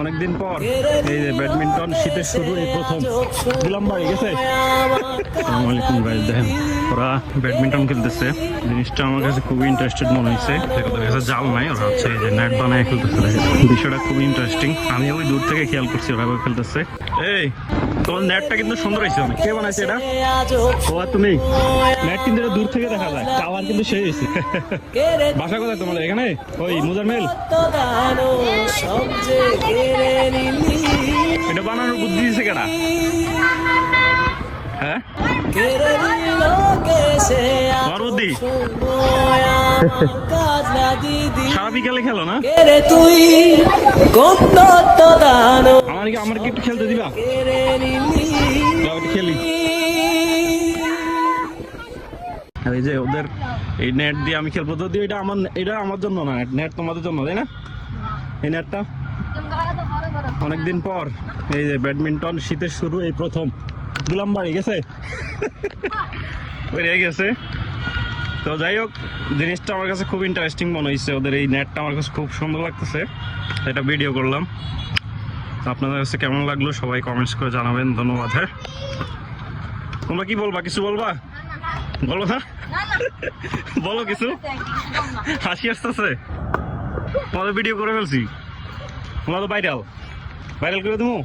অনেকদিন পর এই যে ব্যাডমিন্টন শীতের শুরু এই প্রথম দিলাম বাড়ি গেছে। আসসালামু আলাইকুম গাইস, দেখেন ওরা ব্যাডমিন্টন খেলতেছে। জিনিসটা আমার কাছে খুবই ইন্টারেস্টেড মনে হয়েছে। ওদের কাছে জাল নাই, ওরা হচ্ছে এই যে নেট বানায় খেলতেছে। বিষয়টা খুবই ইন্টারেস্টিং। আমি ওই দূর থেকে খেয়াল করছি ওরা খেলতেছে। এই তোমার নেটটা কিন্তু সুন্দর হয়েছে অনেক। কে বানাইছে এটা? ও তুমি? নেট কিন্তু এটা দূর থেকে দেখা যায়, টাওয়ার কিন্তু সেই হয়েছে। বাসা কোথায় তোমাদের? এখানে ওই মুজারমেল। এটা বানানোর বুদ্ধি দিয়েছে কেনা? হ্যাঁ বুদ্ধি। সারা বিকালে খেলো না? আমার কি একটু খেলতে দিবা? খেলি। এই যে ওদের এই নেট দিয়ে আমি খেলবো, যদি এটা আমার জন্য না, নেট তোমাদের জন্য, তাই না? এই নেটটা অনেকদিন পর এই যে ব্যাডমিন্টন শীতের শুরু এই প্রথম দিলাম বাড়ি গেছে। বেরিয়ে গেছে। তো যাই হোক, জিনিসটা আমার কাছে খুব ইন্টারেস্টিং মনে হয়েছে। ওদের এই নেটটা আমার কাছে খুব সুন্দর লাগতেছে, এটা ভিডিও করলাম। আপনাদের কাছে কেমন লাগলো সবাই কমেন্টস করে জানাবেন। ধন্যবাদ। হ্যাঁ, তোমরা কি বলবা? কিছু বলবা? বলো না, বলো কিছু। হাসি আসতেছে, তোমাদের ভিডিও করে ফেলছি। তোমরা তো ভাইরাল করে দেবো।